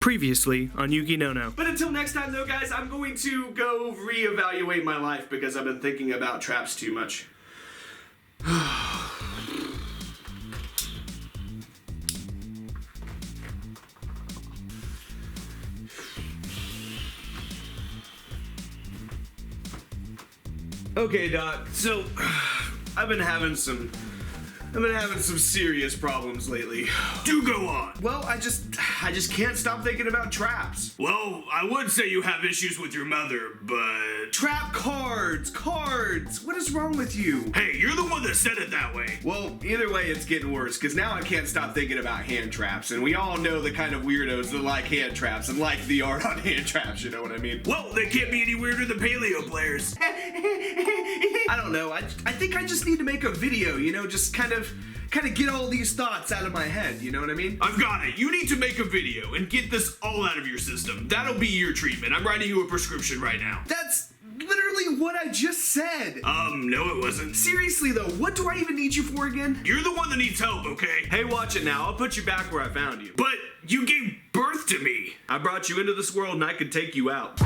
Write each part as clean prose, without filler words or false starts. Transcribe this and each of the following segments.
Previously on YugiNoNo. But until next time though, guys, I'm going to go reevaluate my life because I've been thinking about traps too much. Okay, Doc, so I've been having some serious problems lately. Do go on. Well, I just can't stop thinking about traps. Well, I would say you have issues with your mother, but... Trap cards! What is wrong with you? Hey, you're the one that said it that way. Well, either way, it's getting worse, because now I can't stop thinking about hand traps, and we all know the kind of weirdos that like hand traps and like the art on hand traps, you know what I mean? Well, they can't be any weirder than paleo players. I don't know, I think I just need to make a video, you know, just kind of get all these thoughts out of my head, you know what I mean? I've got it. You need to make a video and get this all out of your system. That'll be your treatment. I'm writing you a prescription right now. That's literally what I just said. No it wasn't. Seriously though, what do I even need you for again? You're the one that needs help, okay? Hey, watch it now. I'll put you back where I found you. But you gave birth to me. I brought you into this world and I could take you out.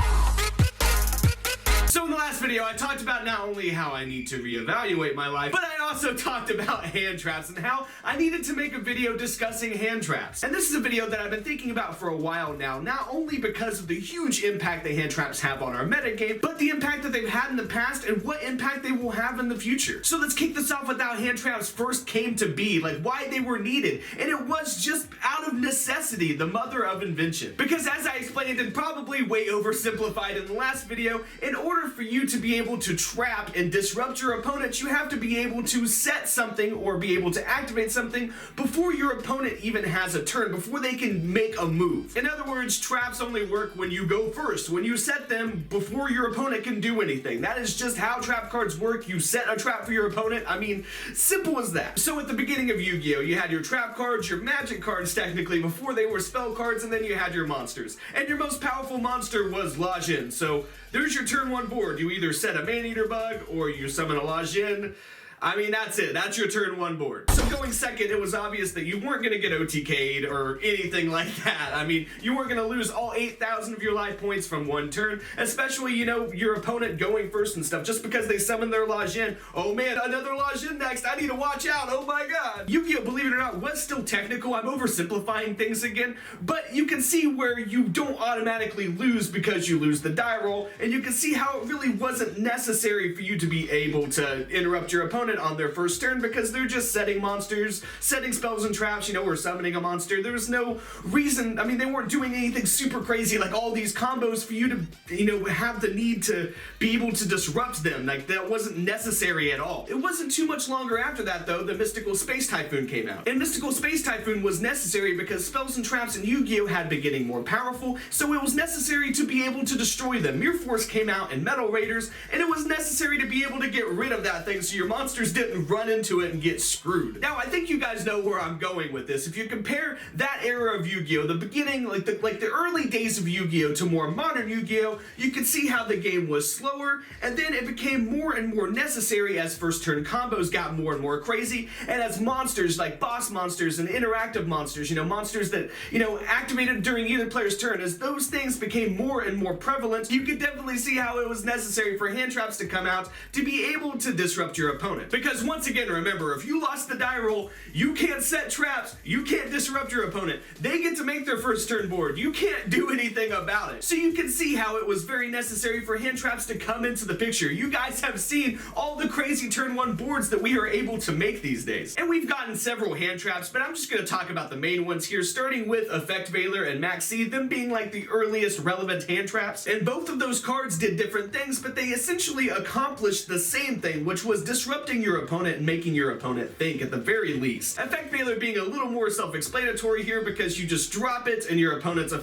So in the last video, I talked about not only how I need to reevaluate my life, but I also talked about hand traps and how I needed to make a video discussing hand traps. And this is a video that I've been thinking about for a while now, not only because of the huge impact that hand traps have on our metagame, but the impact that they've had in the past and what impact they will have in the future. So let's kick this off with how hand traps first came to be, like why they were needed. And it was just out of necessity, the mother of invention. Because as I explained and probably way oversimplified in the last video, in order for you to be able to trap and disrupt your opponent, you have to be able to set something or be able to activate something before your opponent even has a turn, before they can make a move. In other words, traps only work when you go first, when you set them before your opponent can do anything. That is just how trap cards work. You set a trap for your opponent. I mean, simple as that. So at the beginning of Yu-Gi-Oh, you had your trap cards, your magic cards technically before they were spell cards, and then you had your monsters. And your most powerful monster was Lajin. So there's your turn one board. You either set a Man-Eater Bug or you summon a Lajin. I mean, that's it. That's your turn one board. So going second, it was obvious that you weren't going to get OTK'd or anything like that. I mean, you weren't going to lose all 8,000 of your life points from one turn, especially, you know, your opponent going first and stuff. Just because they summon their Lajin, oh man, another Lajin next, I need to watch out, oh my god. Yu-Gi-Oh, believe it or not, was still technical. I'm oversimplifying things again, but you can see where you don't automatically lose because you lose the die roll, and you can see how it really wasn't necessary for you to be able to interrupt your opponent on their first turn because they're just setting monsters, setting spells and traps, you know, or summoning a monster. There was no reason, I mean, they weren't doing anything super crazy like all these combos for you to, you know, have the need to be able to disrupt them. Like, that wasn't necessary at all. It wasn't too much longer after that, though, that Mystical Space Typhoon came out. And Mystical Space Typhoon was necessary because spells and traps in Yu-Gi-Oh had been getting more powerful, so it was necessary to be able to destroy them. Mirror Force came out in Metal Raiders, and it was necessary to be able to get rid of that thing so your monsters didn't run into it and get screwed. Now, I think you guys know where I'm going with this. If you compare that era of Yu-Gi-Oh, the beginning, like the early days of Yu-Gi-Oh to more modern Yu-Gi-Oh, you could see how the game was slower, and then it became more and more necessary as first turn combos got more and more crazy, and as monsters like boss monsters and interactive monsters, you know, monsters that, you know, activated during either player's turn, as those things became more and more prevalent, you could definitely see how it was necessary for hand traps to come out to be able to disrupt your opponent. Because once again, remember, if you lost the die roll, you can't set traps, you can't disrupt your opponent. They get to make their first turn board. You can't do anything about it. So you can see how it was very necessary for hand traps to come into the picture. You guys have seen all the crazy turn one boards that we are able to make these days. And we've gotten several hand traps, but I'm just going to talk about the main ones here, starting with Effect Veiler and Maxi, them being like the earliest relevant hand traps. And both of those cards did different things, but they essentially accomplished the same thing, which was disrupting your opponent and making your opponent think at the very least. Effect Veiler being a little more self-explanatory here because you just drop it and your opponent's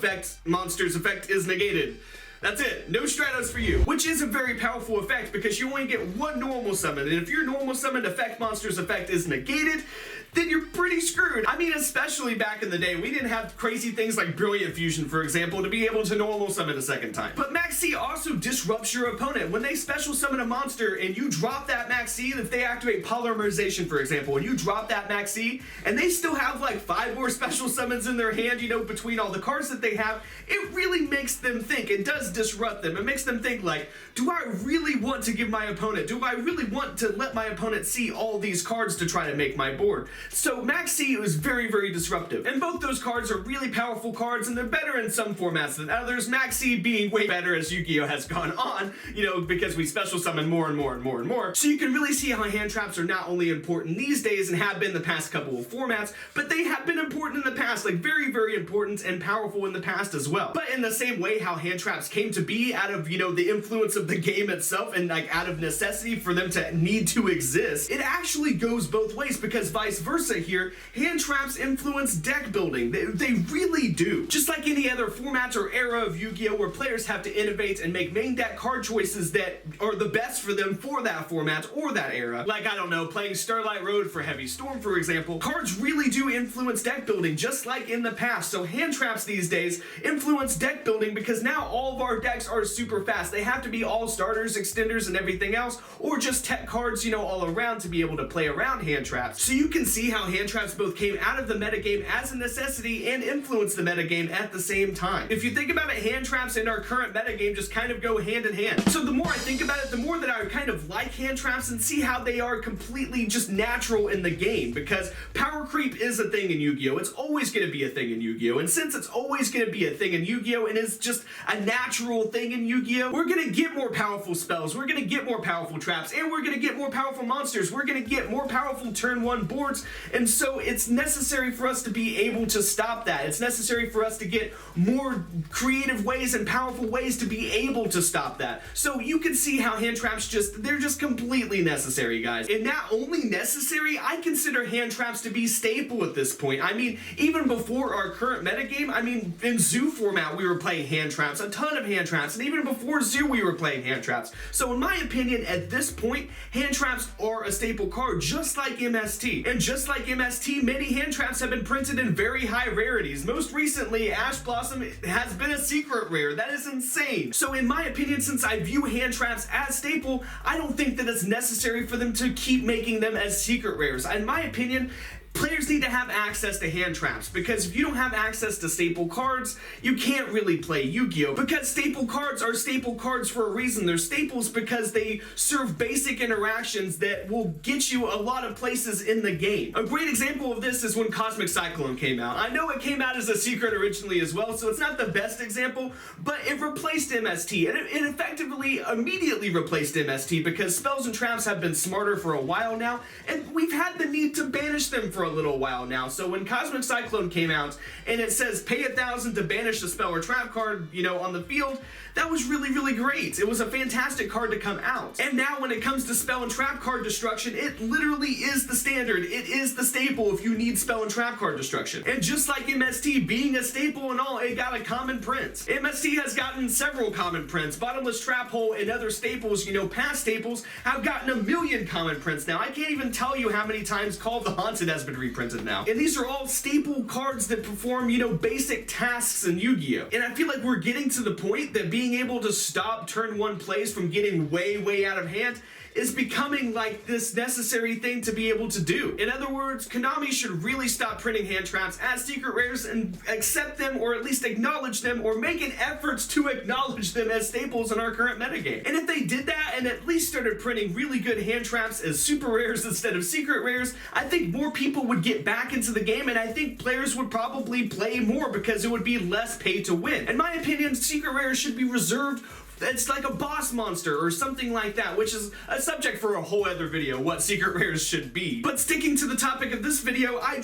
monster's effect is negated. That's it. No Stratos for you. Which is a very powerful effect because you only get one normal summon, and if your normal summoned effect monster's effect is negated, then you're pretty screwed. I mean, especially back in the day, we didn't have crazy things like Brilliant Fusion, for example, to be able to normal summon a second time. But Max C also disrupts your opponent. When they special summon a monster and you drop that Max C, if they activate Polymerization, for example, and you drop that Max C, and they still have like 5 more special summons in their hand, you know, between all the cards that they have, it really makes them think. It does disrupt them. It makes them think like, do I really want to give my opponent, do I really want to let my opponent see all these cards to try to make my board? So Max C is very, very disruptive. And both those cards are really powerful cards, and they're better in some formats than others. Max C being way better as Yu-Gi-Oh! Has gone on, you know, because we special summon more and more and more and more. So you can really see how hand traps are not only important these days and have been the past couple of formats, but they have been important in the past, like very, very important and powerful in the past as well. But in the same way how hand traps came to be out of, you know, the influence of the game itself and like out of necessity for them to need to exist, it actually goes both ways because vice versa here, hand traps influence deck building. They really do. Just like any other format or era of Yu-Gi-Oh! Where players have to innovate and make main deck card choices that are the best for them for that format or that era. Like, I don't know, playing Starlight Road for Heavy Storm, for example. Cards really do influence deck building, just like in the past. So hand traps these days influence deck building because now all of our decks are super fast. They have to be all starters, extenders, and everything else, or just tech cards, you know, all around to be able to play around hand traps. So you can see how hand traps both came out of the metagame as a necessity and influenced the metagame at the same time. If you think about it, hand traps and our current metagame just kind of go hand in hand. So the more I think about it, the more that I kind of like hand traps and see how they are completely just natural in the game, because power creep is a thing in Yu-Gi-Oh! It's always going to be a thing in Yu-Gi-Oh! And since it's always going to be a thing in Yu-Gi-Oh! And it's just a natural thing in Yu-Gi-Oh! We're going to get more powerful spells, we're going to get more powerful traps, and we're going to get more powerful monsters, we're going to get more powerful turn 1 boards, and so it's necessary for us to be able to stop that. It's necessary for us to get more creative ways and powerful ways to be able to stop that. So you can see how hand traps they're just completely necessary, guys. And not only necessary, I consider hand traps to be staple at this point. I mean, even before our current metagame, I mean, in Zoo format, we were playing hand traps, a ton of hand traps, and even before Zoo, we were playing hand traps. So in my opinion, at this point, hand traps are a staple card, just like MST. And just like MST, many hand traps have been printed in very high rarities. Most recently, Ash Blossom has been a secret rare. That is insane. So in my opinion, since I view hand traps as staple, I don't think that it's necessary for them to keep making them as secret rares. In my opinion, players need to have access to hand traps, because if you don't have access to staple cards, you can't really play Yu-Gi-Oh! Because staple cards are staple cards for a reason. They're staples because they serve basic interactions that will get you a lot of places in the game. A great example of this is when Cosmic Cyclone came out. I know it came out as a secret originally as well, so it's not the best example, but it replaced MST, and it effectively immediately replaced MST because spells and traps have been smarter for a while now, and we've had the need to banish them for a little while now. So when Cosmic Cyclone came out and it says pay 1,000 to banish a spell or trap card, you know, on the field, that was really, really great. It was a fantastic card to come out. And now when it comes to spell and trap card destruction, it literally is the standard. It is the staple if you need spell and trap card destruction. And just like MST being a staple and all, it got a common print. MST has gotten several common prints. Bottomless Trap Hole and other staples, you know, past staples, have gotten 1 million common prints now. I can't even tell you how many times Call of the Haunted has been reprinted now. And these are all staple cards that perform, you know, basic tasks in Yu-Gi-Oh! And I feel like we're getting to the point that being able to stop turn 1 plays from getting way out of hand is becoming like this necessary thing to be able to do. In other words, Konami should really stop printing hand traps as secret rares and accept them, or at least acknowledge them, or make an effort to acknowledge them as staples in our current metagame. And if they did that and at least started printing really good hand traps as super rares instead of secret rares, I think more people would get back into the game, and I think players would probably play more because it would be less pay to win. In my opinion, secret rares should be reserved It's like a boss monster or something like that, which is a subject for a whole other video, what secret rares should be. But sticking to the topic of this video, I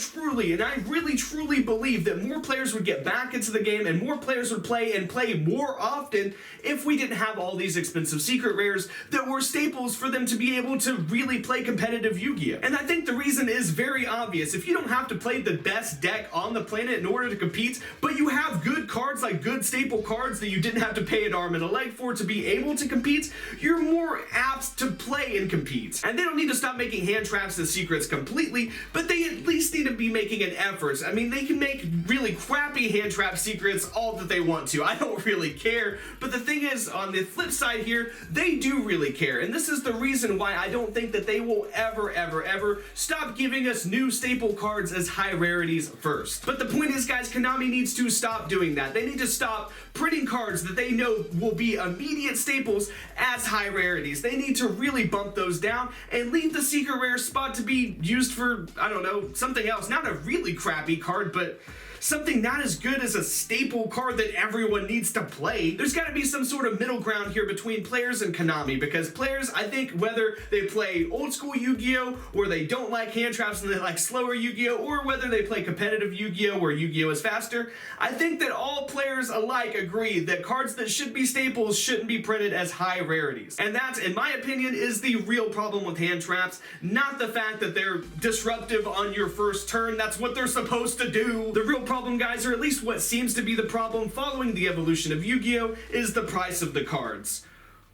really truly believe that more players would get back into the game and more players would play and play more often if we didn't have all these expensive secret rares that were staples for them to be able to really play competitive Yu-Gi-Oh! And I think the reason is very obvious. If you don't have to play the best deck on the planet in order to compete, but you have good cards, like good staple cards that you didn't have to pay an arm and a leg for to be able to compete, you're more apt to play and compete. And they don't need to stop making hand traps and secrets completely, but they at least need to be making an effort. I mean, they can make really crappy hand trap secrets all that they want to. I don't really care. But the thing is, on the flip side here, they do really care. And this is the reason why I don't think that they will ever stop giving us new staple cards as high rarities first. But the point is, guys, Konami needs to stop doing that. They need to stop printing cards that they know will be immediate staples as high rarities. They need to really bump those down and leave the secret rare spot to be used for, I don't know, something else. Not a really crappy card, but something not as good as a staple card that everyone needs to play. There's got to be some sort of middle ground here between players and Konami, because players, I think, whether they play old school Yu-Gi-Oh! Or they don't like hand traps and they like slower Yu-Gi-Oh! Or whether they play competitive Yu-Gi-Oh! Where Yu-Gi-Oh! Is faster, I think that all players alike agree that cards that should be staples shouldn't be printed as high rarities. And that, in my opinion, is the real problem with hand traps, not the fact that they're disruptive on your first turn. That's what they're supposed to do. The real problem, guys, or at least what seems to be the problem following the evolution of Yu-Gi-Oh! Is the price of the cards.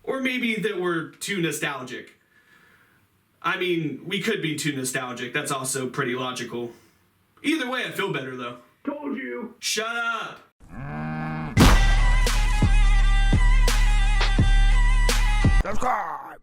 Or maybe that we're too nostalgic. I mean, we could be too nostalgic. That's also pretty logical. Either way, I feel better, though. Told you. Shut up! Subscribe!